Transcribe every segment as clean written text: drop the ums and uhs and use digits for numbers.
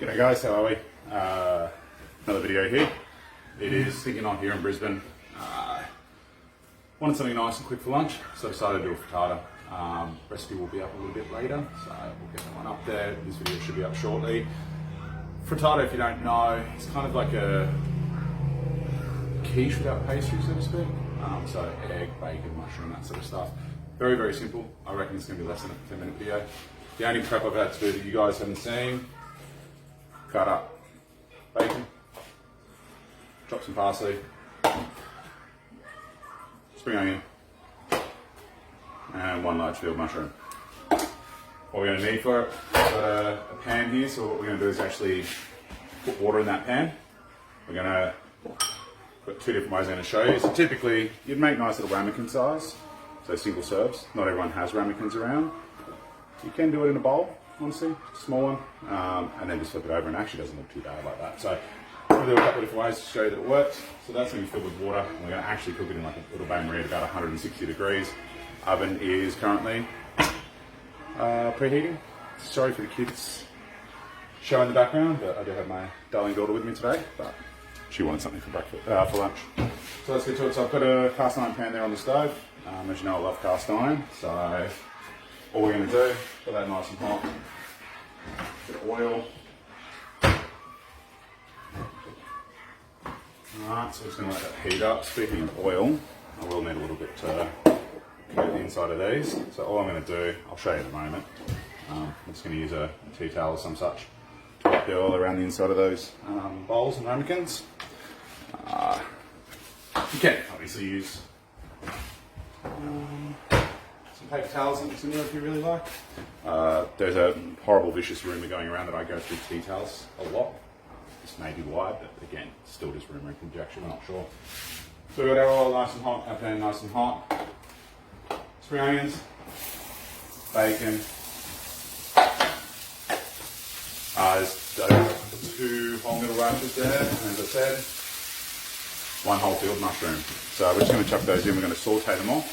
G'day guys, how are we? Another video here. It is sticking on here in Brisbane. Wanted something nice and quick for lunch, so decided to do a frittata. Recipe will be up a little bit later, so we'll get that one up there. This video should be up shortly. Frittata, if you don't know, it's kind of like a quiche without pastry, so to speak. So egg, bacon, mushroom, that sort of stuff. Very, very simple. I reckon it's going to be less than a 10-minute video. The only prep I've had to do that you guys haven't seen: cut up bacon, chop some parsley, spring onion, and one large field mushroom. What we're going to need for it, I've got a pan here, so what we're going to do is actually put water in that pan. We're going to put two different ways I'm going to show you. So typically, you'd make nice little ramekin size, so single serves. Not everyone has ramekins around. You can do it in a bowl, honestly, small one, and then just flip it over, and it actually doesn't look too bad like that. So I'm going to do a couple of different ways to show you that it works. So that's going to be filled with water, and we're going to actually cook it in like a little bain-marie at about 160 degrees. Oven is currently preheating. Sorry for the kids show in the background, but I do have my darling daughter with me today, but she wanted something for breakfast, for lunch. So let's get to it. So I've got a cast iron pan there on the stove. As you know, I love cast iron, so all we're going to do, put that nice and hot, bit of oil. Alright, so we're just going to let that heat up. Speaking of oil, I will need a little bit to coat the inside of these. So all I'm going to do, I'll show you in a moment. I'm just going to use a tea towel or some such to wipe the oil around the inside of those bowls and ramekins. You can obviously use some paper towels and similar if you really like. There's a horrible vicious rumour going around that I go through tea towels a lot. This may be why, but again, still just rumour and conjecture, we're not sure. So we've got our oil nice and hot, our pan nice and hot. Spring onions, bacon. There's two whole middle rashers there, and as I said, one whole field mushroom. So we're just going to chuck those in, we're going to saute them all.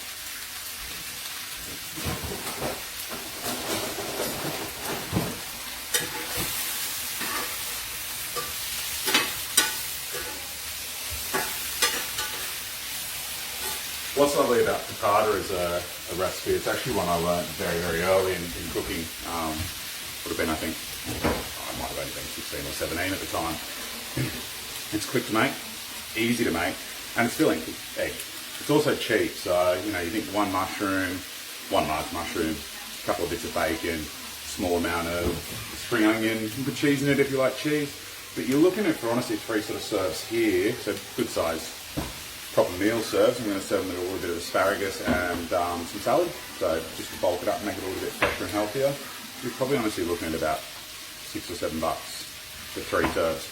What's lovely about frittata as a recipe, it's actually one I learned very, very early in cooking. Would have been, I think, I might have only been 16 or 17 at the time. It's quick to make, easy to make, and it's filling egg. It's also cheap, so you know, you think one mushroom, one large mushroom, a couple of bits of bacon, small amount of spring onion, you can put cheese in it if you like cheese, but you're looking at, for honestly, three sort of serves here, so good size proper meal serves. I'm going to serve them with a little bit of asparagus and some salad, so just to bulk it up and make it a little bit fresher and healthier. You're probably honestly looking at about $6 or $7 for three serves,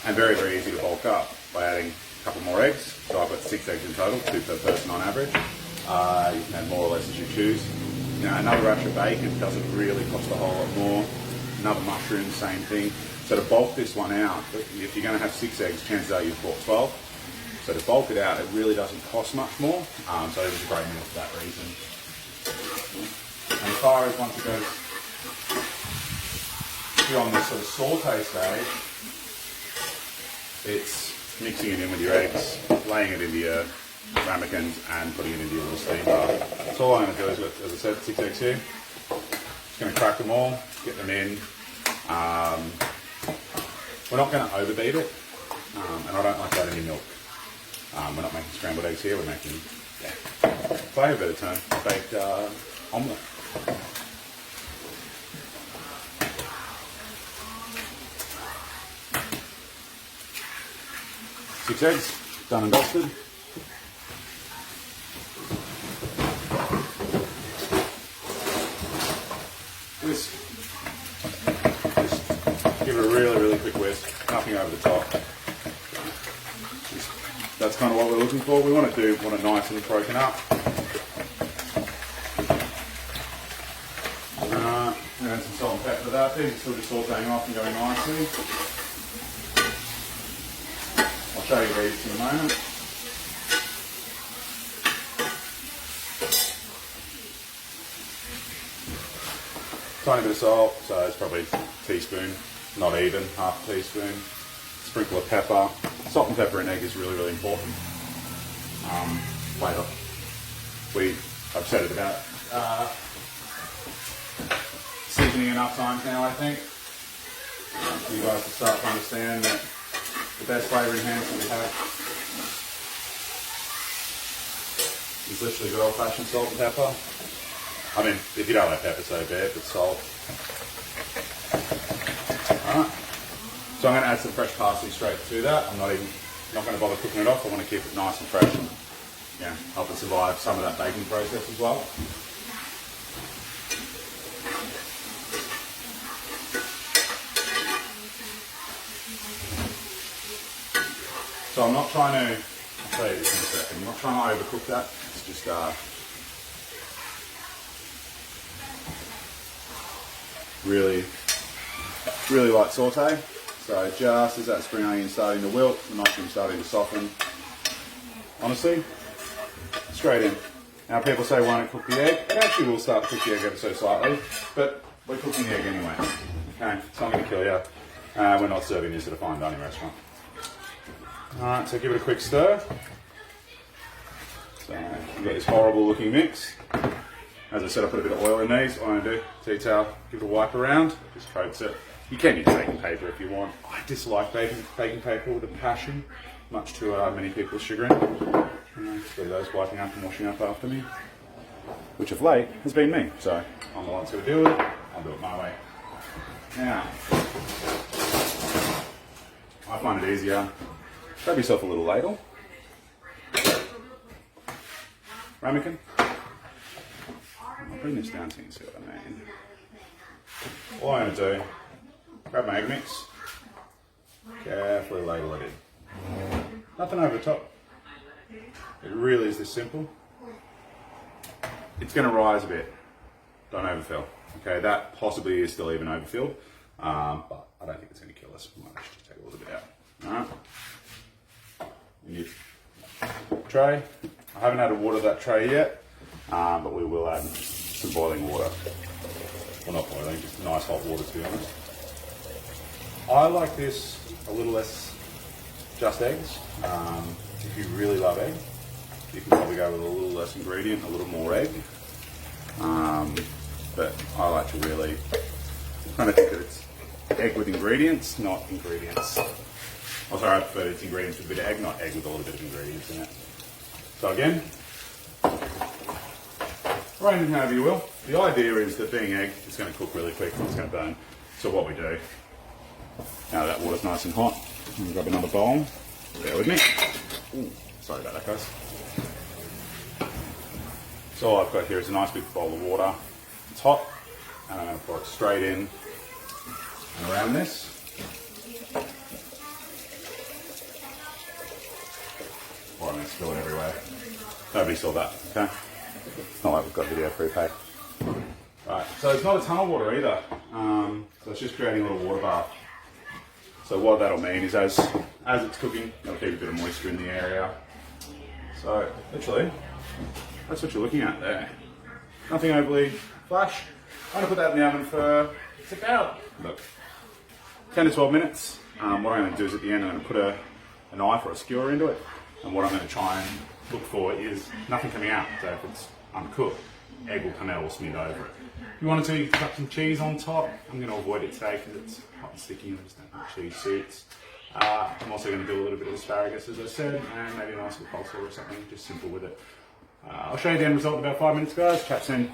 and very, very easy to bulk up by adding a couple more eggs. So I've got 6 eggs in total, 2 per person on average. You can add more or less as you choose. You know, another rash of bacon doesn't really cost a whole lot more. Another mushroom, same thing. So to bulk this one out, if you're going to have 6 eggs, chances are you've bought 12. So to bulk it out, it really doesn't cost much more. So it was a great meal for that reason. And as far as once it goes beyond this sort of saute stage, it's mixing it in with your eggs, laying it into your ramekins, and putting it into your little steam bath. So all I'm going to do is, as I said, 6 eggs here. Just going to crack them all, get them in. We're not going to overbeat it, and I don't like that in milk. We're not making scrambled eggs here, we're making, if I have a better term, baked omelette. Six eggs, done and dusted. Whisk. Just give it a really, really quick whisk, nothing over the top. That's kind of what we're looking for. We want it nice and broken up. And some salt and pepper to that. These are still just sauteing off and going nicely. I'll show you these in a moment. Tiny bit of salt, so it's probably a teaspoon, not even, half a teaspoon. Sprinkle of pepper. Salt and pepper in egg is really, really important. Flavour. I've said it about seasoning enough times now, I think. For you guys to start to understand that the best flavour enhancement we have is literally good old-fashioned salt and pepper. I mean, if you don't like pepper, so be it, but salt. Alright. So I'm going to add some fresh parsley straight to that. I'm not going to bother cooking it off. I want to keep it nice and fresh and help it survive some of that baking process as well. So I'm not trying to, I'll tell you this in a second, I'm not trying to overcook that. It's just really, really light saute. So just as that spring onion is starting to wilt, the mushroom starting to soften. Honestly, straight in. Now people say why not cook the egg? It actually will start to cook the egg ever so slightly, but we're cooking the egg anyway. Okay, it's not going to kill you. We're not serving this at a fine dining restaurant. Alright, so give it a quick stir. So you've got this horrible looking mix. As I said, I put a bit of oil in these. What I'm going to do, tea towel, give it a wipe around, just coats it. You can use baking paper if you want. I dislike baking paper with a passion, much to many people's chagrin. See those wiping up and washing up after me, which of late has been me. So I'm the one that's going to deal with it. I'll do it my way. Now, I find it easier. Grab yourself a little ladle. Ramekin. I'll bring this down so you can see what I mean. All I'm going to do, grab my egg mix, carefully ladle it in. Nothing over the top. It really is this simple. It's going to rise a bit. Don't overfill. Okay, that possibly is still even overfilled, but I don't think it's going to kill us. We might just take a little bit out. All right. New tray. I haven't had to water that tray yet, but we will add some boiling water. Well, not boiling, just nice hot water to be honest. I like this a little less just eggs. If you really love egg, you can probably go with a little less ingredient, a little more egg. But I like to really kind of think that it's egg with ingredients, not ingredients. Oh, sorry, I prefer it's ingredients with a bit of egg, not egg with a little bit of ingredients in it. So again, arrange it however you will. The idea is that being egg, it's going to cook really quick and it's going to burn. So what we do, now that water's nice and hot, I'm going to grab another bowl. Bear with me. Ooh, sorry about that, guys. So all I've got here is a nice big bowl of water. It's hot, and I'm going to pour it straight in and around this. Or I'm going to spill it everywhere. Nobody saw that, okay? It's not like we've got video prepay. Right, so it's not a ton of water either. So it's just creating a little water bath. So what that'll mean is as it's cooking, it'll keep a bit of moisture in the area. So literally, that's what you're looking at there. Nothing overly flash. I'm going to put that in the oven for, it's about, look, 10 to 12 minutes. What I'm going to do is at the end, I'm going to put a knife or a skewer into it. And what I'm going to try and look for is nothing coming out. So if it's uncooked, egg will come out all smeared over it. If you wanted to, you can chuck some cheese on top. I'm going to avoid it today because it's hot and sticky and I just don't like cheese suits. I'm also going to do a little bit of asparagus, as I said, and maybe a nice little coleslaw or something, just simple with it. I'll show you the end result in about 5 minutes, guys. Chat soon.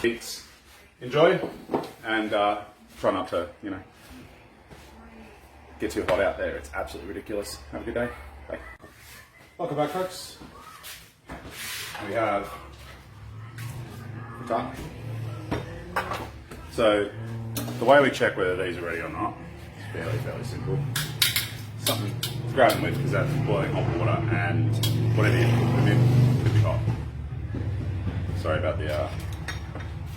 Eats. Enjoy, and try not to, get too hot out there. It's absolutely ridiculous. Have a good day. Bye. Welcome back, folks. We have frittata. So the way we check whether these are ready or not is fairly simple. Something to grab them with because that's boiling hot water and whatever you put them in could be hot. Sorry about the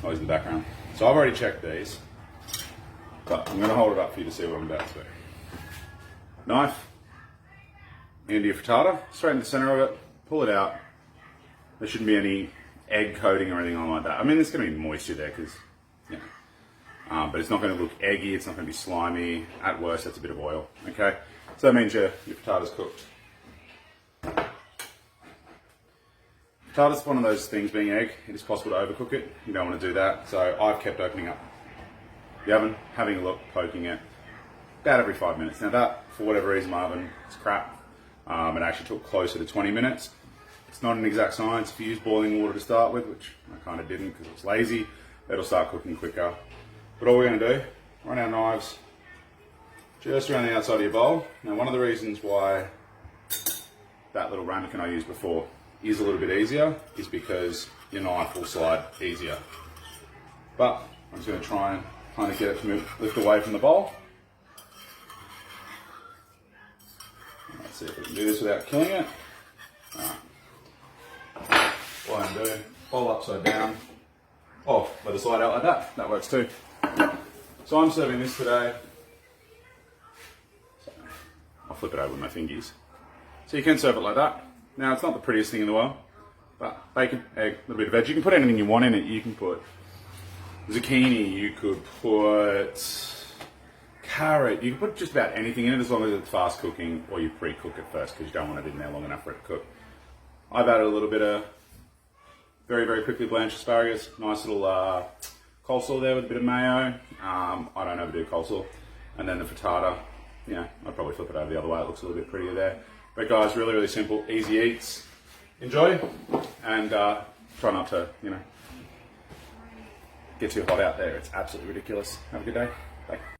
noise in the background. So I've already checked these, but I'm going to hold it up for you to see what I'm about to do. Knife into your frittata, straight in the center of it, pull it out. There shouldn't be any egg coating or anything like that. I mean, there's going to be moisture there because, but it's not going to look eggy, it's not going to be slimy. At worst, that's a bit of oil, okay? So that means your frittata's cooked. Frittata's one of those things, being egg, it is possible to overcook it. You don't want to do that, so I've kept opening up the oven, having a look, poking it, about every 5 minutes. Now that, for whatever reason, my oven is crap. It actually took closer to 20 minutes. It's not an exact science. If you use boiling water to start with, which I kind of didn't because it was lazy, it'll start cooking quicker. But all we're going to do, run our knives just around the outside of your bowl. Now one of the reasons why that little ramekin I used before is a little bit easier is because your knife will slide easier. But I'm just going to try and kind of get it to lift away from the bowl. Let's see if we can do this without killing it. Alright. What I'm doing, bowl upside down. Oh, let it slide out like that. That works too. So I'm serving this today. So I'll flip it over with my fingers. So you can serve it like that. Now it's not the prettiest thing in the world, but bacon, egg, a little bit of veg. You can put anything you want in it. You can put zucchini, you could put carrot, you can put just about anything in it as long as it's fast cooking or you pre-cook it first because you don't want it in there long enough for it to cook. I've added a little bit of very, very quickly blanched asparagus, nice little coleslaw there with a bit of mayo. I don't overdo coleslaw. And then the frittata, you know, I'd probably flip it over the other way, it looks a little bit prettier there. But guys, really, really simple, easy eats. Enjoy, and try not to, you know, get too hot out there. It's absolutely ridiculous. Have a good day. Bye.